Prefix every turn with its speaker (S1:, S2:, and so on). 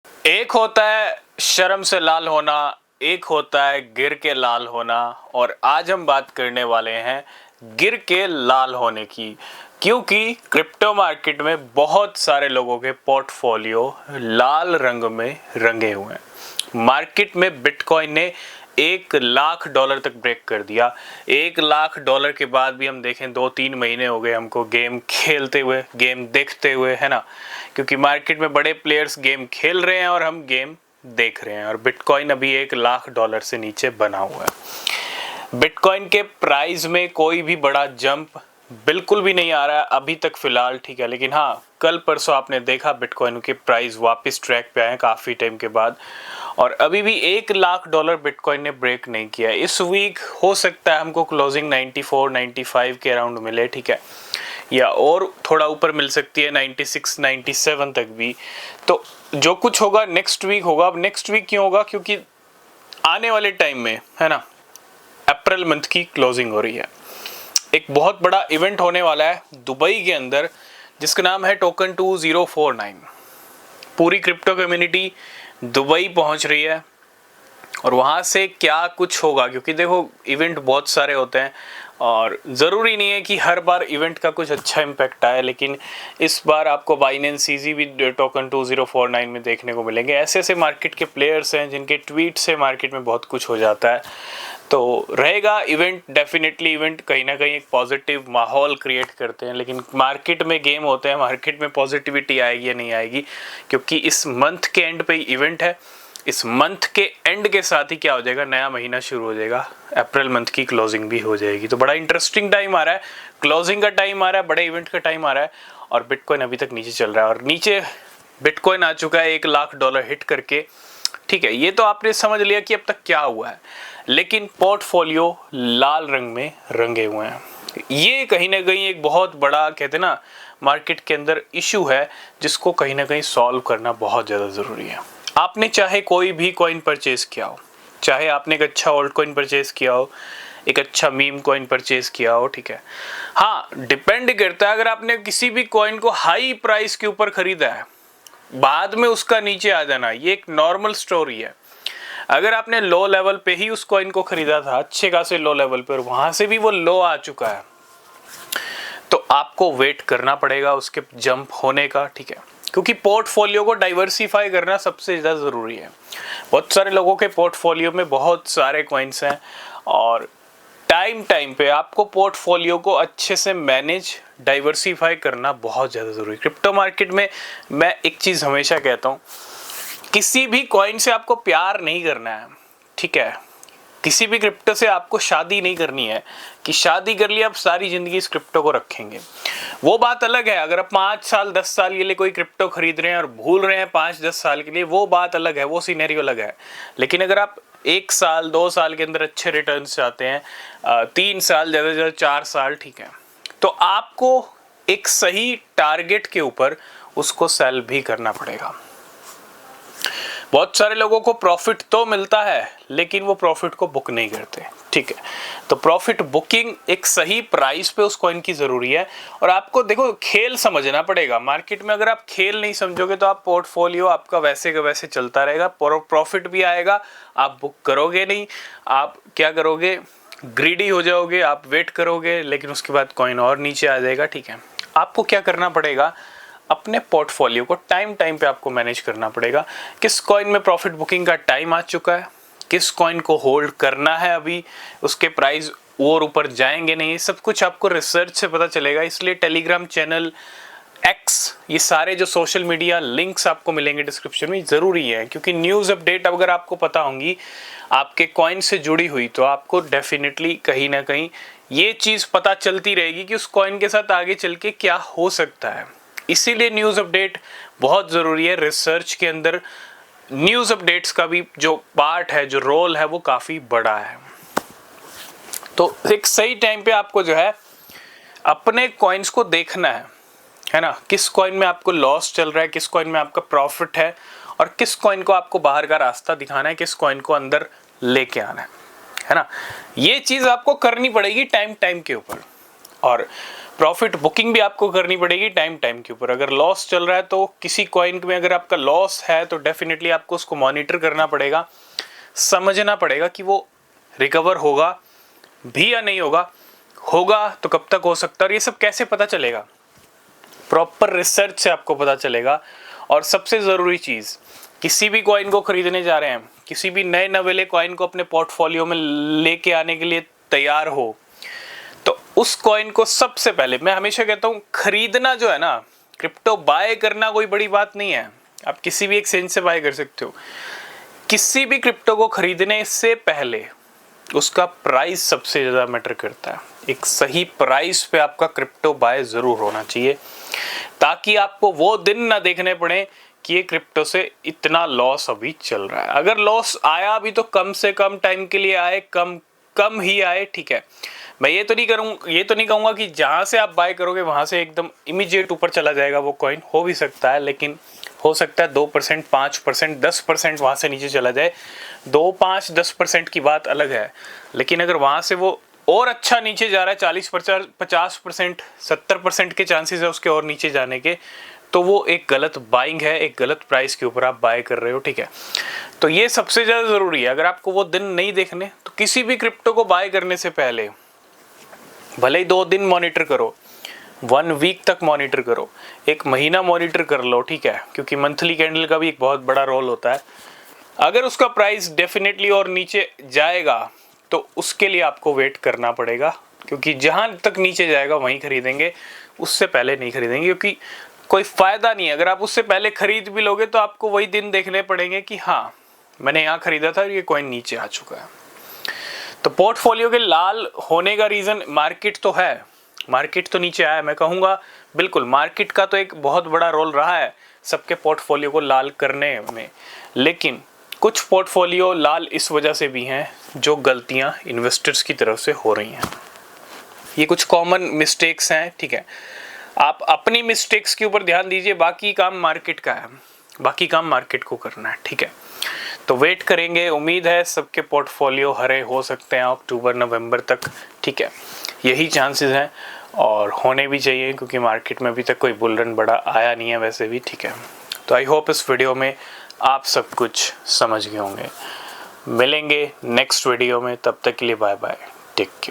S1: एक होता है शर्म से लाल होना, एक होता है गिर के लाल होना। और आज हम बात करने वाले हैं गिर के लाल होने की, क्योंकि क्रिप्टो मार्केट में बहुत सारे लोगों के पोर्टफोलियो लाल रंग में रंगे हुए हैं। मार्केट में बिटकॉइन ने $1 लाख तक ब्रेक कर दिया। $1 लाख के बाद भी हम देखें 2-3 महीने हो गए हमको गेम खेलते हुए, गेम देखते हुए, है ना, क्योंकि मार्केट में बड़े प्लेयर्स गेम खेल रहे हैं और हम गेम देख रहे हैं। और बिटकॉइन अभी $1 लाख से नीचे बना हुआ है। बिटकॉइन के प्राइस में कोई भी बड़ा जंप बिल्कुल भी नहीं आ रहा है अभी तक फिलहाल, ठीक है। लेकिन हाँ, कल परसों आपने देखा बिटकॉइन के प्राइस वापस ट्रैक पे आए काफ़ी टाइम के बाद, और अभी भी $1 लाख बिटकॉइन ने ब्रेक नहीं किया। इस वीक हो सकता है हमको क्लोजिंग 94-95 के अराउंड मिले, ठीक है, या और थोड़ा ऊपर मिल सकती है 96-97 तक भी। तो जो कुछ होगा नेक्स्ट वीक होगा। अब नेक्स्ट वीक क्यों होगा? क्योंकि आने वाले टाइम में, है ना, अप्रैल मंथ की क्लोजिंग हो रही है। एक बहुत बड़ा इवेंट होने वाला है दुबई के अंदर, जिसका नाम है टोकन 2049। पूरी क्रिप्टो कम्युनिटी दुबई पहुंच रही है और वहाँ से क्या कुछ होगा, क्योंकि देखो इवेंट बहुत सारे होते हैं और ज़रूरी नहीं है कि हर बार इवेंट का कुछ अच्छा इम्पैक्ट आए। लेकिन इस बार आपको बाइनेंस सीजी भी टोकन 2049 में देखने को मिलेंगे। ऐसे ऐसे मार्केट के प्लेयर्स हैं जिनके ट्वीट से मार्केट में बहुत कुछ हो जाता है। तो रहेगा इवेंट, डेफिनेटली इवेंट कहीं ना कहीं एक पॉजिटिव माहौल क्रिएट करते हैं। लेकिन मार्केट में गेम होते हैं, मार्केट में पॉजिटिविटी आएगी या नहीं आएगी, क्योंकि इस मंथ के एंड पे इवेंट है। इस मंथ के एंड के साथ ही क्या हो जाएगा, नया महीना शुरू हो जाएगा, अप्रैल मंथ की क्लोजिंग भी हो जाएगी। तो बड़ा इंटरेस्टिंग टाइम आ रहा है, क्लोजिंग का टाइम आ रहा है, बड़े इवेंट का टाइम आ रहा है। और बिटकॉइन अभी तक नीचे चल रहा है और नीचे बिटकॉइन आ चुका है $1 लाख हिट करके, ठीक है। ये तो आपने समझ लिया कि अब तक क्या हुआ है, लेकिन पोर्टफोलियो लाल रंग में रंगे हुए हैं। ये कहीं ना कहीं एक बहुत बड़ा, कहते हैं ना, मार्केट के अंदर इशू है, जिसको कहीं ना कहीं सॉल्व करना बहुत ज़्यादा ज़रूरी है। आपने चाहे कोई भी कॉइन परचेज किया हो, चाहे आपने एक अच्छा ओल्ड कॉइन परचेज किया हो, एक अच्छा मीम कॉइन परचेज किया हो, ठीक है, हाँ, डिपेंड करता है। अगर आपने किसी भी कॉइन को हाई प्राइस के ऊपर खरीदा है, बाद में उसका नीचे आ जाना, ये एक नॉर्मल स्टोरी है। अगर आपने लो लेवल पे ही उस कॉइन को खरीदा था, अच्छे खासे लो लेवल पे, और वहां से भी वो लो आ चुका है, तो आपको वेट करना पड़ेगा उसके जंप होने का, ठीक है। क्योंकि पोर्टफोलियो को डाइवर्सिफाई करना सबसे ज़्यादा ज़रूरी है। बहुत सारे लोगों के पोर्टफोलियो में बहुत सारे कॉइन्स हैं और टाइम टाइम पे आपको पोर्टफोलियो को अच्छे से मैनेज, डाइवर्सिफाई करना बहुत ज़्यादा ज़रूरी है। क्रिप्टो मार्केट में मैं एक चीज़ हमेशा कहता हूँ, किसी भी कॉइन से आपको प्यार नहीं करना है, ठीक है। किसी भी क्रिप्टो से आपको शादी नहीं करनी है कि शादी कर लिया आप सारी जिंदगी इस क्रिप्टो को रखेंगे। वो बात अलग है। अगर आप 5 साल 10 साल के लिए कोई क्रिप्टो खरीद रहे हैं और भूल रहे हैं 5-10 साल के लिए, वो बात अलग है, वो सिनेरियो अलग है। लेकिन अगर आप 1 साल 2 साल के अंदर अच्छे रिटर्न चाहते हैं, 3 साल, ज़्यादा से ज़्यादा 4 साल, ठीक है, तो आपको एक सही टारगेट के ऊपर उसको सेल भी करना पड़ेगा। बहुत सारे लोगों को प्रॉफिट तो मिलता है लेकिन वो प्रॉफिट को बुक नहीं करते, ठीक है। तो प्रॉफिट बुकिंग, एक सही प्राइस पे उस कॉइन की जरूरी है। और आपको देखो खेल समझना पड़ेगा मार्केट में। अगर आप खेल नहीं समझोगे तो आप पोर्टफोलियो आपका वैसे का वैसे चलता रहेगा, प्रॉफिट भी आएगा, आप बुक करोगे नहीं। आप क्या करोगे, ग्रीडी हो जाओगे, आप वेट करोगे, लेकिन उसके बाद कॉइन और नीचे आ जाएगा, ठीक है। आपको क्या करना पड़ेगा, अपने पोर्टफोलियो को टाइम टाइम पे आपको मैनेज करना पड़ेगा। किस कॉइन में प्रॉफिट बुकिंग का टाइम आ चुका है, किस कॉइन को होल्ड करना है, अभी उसके प्राइस और ऊपर जाएंगे नहीं, सब कुछ आपको रिसर्च से पता चलेगा। इसलिए टेलीग्राम चैनल, एक्स, ये सारे जो सोशल मीडिया लिंक्स आपको मिलेंगे डिस्क्रिप्शन में, ज़रूरी है। क्योंकि न्यूज़ अपडेट अगर आपको पता होंगी आपके कॉइन से जुड़ी हुई, तो आपको डेफिनेटली कहीं ना कहीं ये चीज़ पता चलती रहेगी कि उस कॉइन के साथ आगे चल के क्या हो सकता है। इसीलिए न्यूज़ अपडेट बहुत ज़रूरी है। रिसर्च के अंदर न्यूज़ अपडेट्स का भी जो पार्ट है, जो रोल है, वो काफ़ी बड़ा है। तो एक सही टाइम पे आपको जो है अपने कॉइन्स को देखना है ना, किस कॉइन में आपको लॉस चल रहा है, किस कॉइन में आपका प्रॉफिट है, और किस कॉइन को आपको बाहर का रास्ता दिखाना है, किस कॉइन को अंदर लेके आना है ना। ये चीज़ आपको करनी पड़ेगी टाइम टाइम के ऊपर। और प्रॉफिट बुकिंग भी आपको करनी पड़ेगी टाइम के ऊपर। अगर लॉस चल रहा है तो किसी कॉइन में अगर आपका लॉस है तो डेफिनेटली आपको उसको मॉनिटर करना पड़ेगा, समझना पड़ेगा कि वो रिकवर होगा भी या नहीं होगा, होगा तो कब तक हो सकता है, और ये सब कैसे पता चलेगा, प्रॉपर रिसर्च से आपको पता चलेगा। और सबसे ज़रूरी चीज़, किसी भी कॉइन को खरीदने जा रहे हैं, किसी भी नए नवेले कॉइन को अपने पोर्टफोलियो में लेके आने के लिए तैयार हो, तो उस कॉइन को सबसे पहले, मैं हमेशा कहता हूँ, खरीदना जो है ना, क्रिप्टो बाय करना कोई बड़ी बात नहीं है, आप किसी भी एक्सचेंज से बाय कर सकते हो। किसी भी क्रिप्टो को खरीदने से पहले उसका प्राइस सबसे ज़्यादा मैटर करता है। एक सही प्राइस पे आपका क्रिप्टो बाय ज़रूर होना चाहिए, ताकि आपको वो दिन ना देखने पड़े कि ये क्रिप्टो से इतना लॉस अभी चल रहा है। अगर लॉस आया भी तो कम से कम टाइम के लिए आए, कम ही आए, ठीक है। मैं ये तो नहीं कहूँगा कि जहाँ से आप बाय करोगे वहाँ से एकदम इमीडिएट ऊपर चला जाएगा वो कॉइन, हो भी सकता है, लेकिन हो सकता है 2%, 5%, 10% वहाँ से नीचे चला जाए। 2, 5, 10% की बात अलग है, लेकिन अगर वहाँ से वो और अच्छा नीचे जा रहा है, 40%, 50%, 70% के चांसेस है उसके और नीचे जाने के, तो वो एक गलत बाइंग है, एक गलत प्राइस के ऊपर आप बाय कर रहे हो, ठीक है। तो ये सबसे ज़्यादा ज़रूरी है। अगर आपको वो दिन नहीं देखने तो किसी भी क्रिप्टो को बाय करने से पहले भले ही 2 दिन मॉनिटर करो, 1 वीक तक मॉनिटर करो, 1 महीना मॉनिटर कर लो, ठीक है, क्योंकि मंथली कैंडल का भी एक बहुत बड़ा रोल होता है। अगर उसका प्राइस डेफिनेटली और नीचे जाएगा तो उसके लिए आपको वेट करना पड़ेगा, क्योंकि जहां तक नीचे जाएगा वहीं खरीदेंगे, उससे पहले नहीं खरीदेंगे, क्योंकि कोई फ़ायदा नहीं है। अगर आप उससे पहले खरीद भी लोगे तो आपको वही दिन देखने पड़ेंगे कि हाँ, मैंने यहाँ खरीदा था और ये कॉइन नीचे आ चुका है। तो पोर्टफोलियो के लाल होने का रीज़न मार्केट तो है, मार्केट तो नीचे आया, मैं कहूँगा बिल्कुल मार्केट का तो एक बहुत बड़ा रोल रहा है सबके पोर्टफोलियो को लाल करने में। लेकिन कुछ पोर्टफोलियो लाल इस वजह से भी हैं जो गलतियां इन्वेस्टर्स की तरफ से हो रही हैं। ये कुछ कॉमन मिस्टेक्स हैं, ठीक है। आप अपनी मिस्टेक्स के ऊपर ध्यान दीजिए, बाकी काम मार्केट का है, बाकी काम मार्केट को करना है, ठीक है। तो वेट करेंगे, उम्मीद है सबके पोर्टफोलियो हरे हो सकते हैं अक्टूबर नवंबर तक, ठीक है, यही चांसेस हैं और होने भी चाहिए, क्योंकि मार्केट में अभी तक कोई बुल रन बड़ा आया नहीं है वैसे भी, ठीक है। तो आई होप इस वीडियो में आप सब कुछ समझ गए होंगे। मिलेंगे नेक्स्ट वीडियो में, तब तक के लिए बाय बाय, टेक केयर।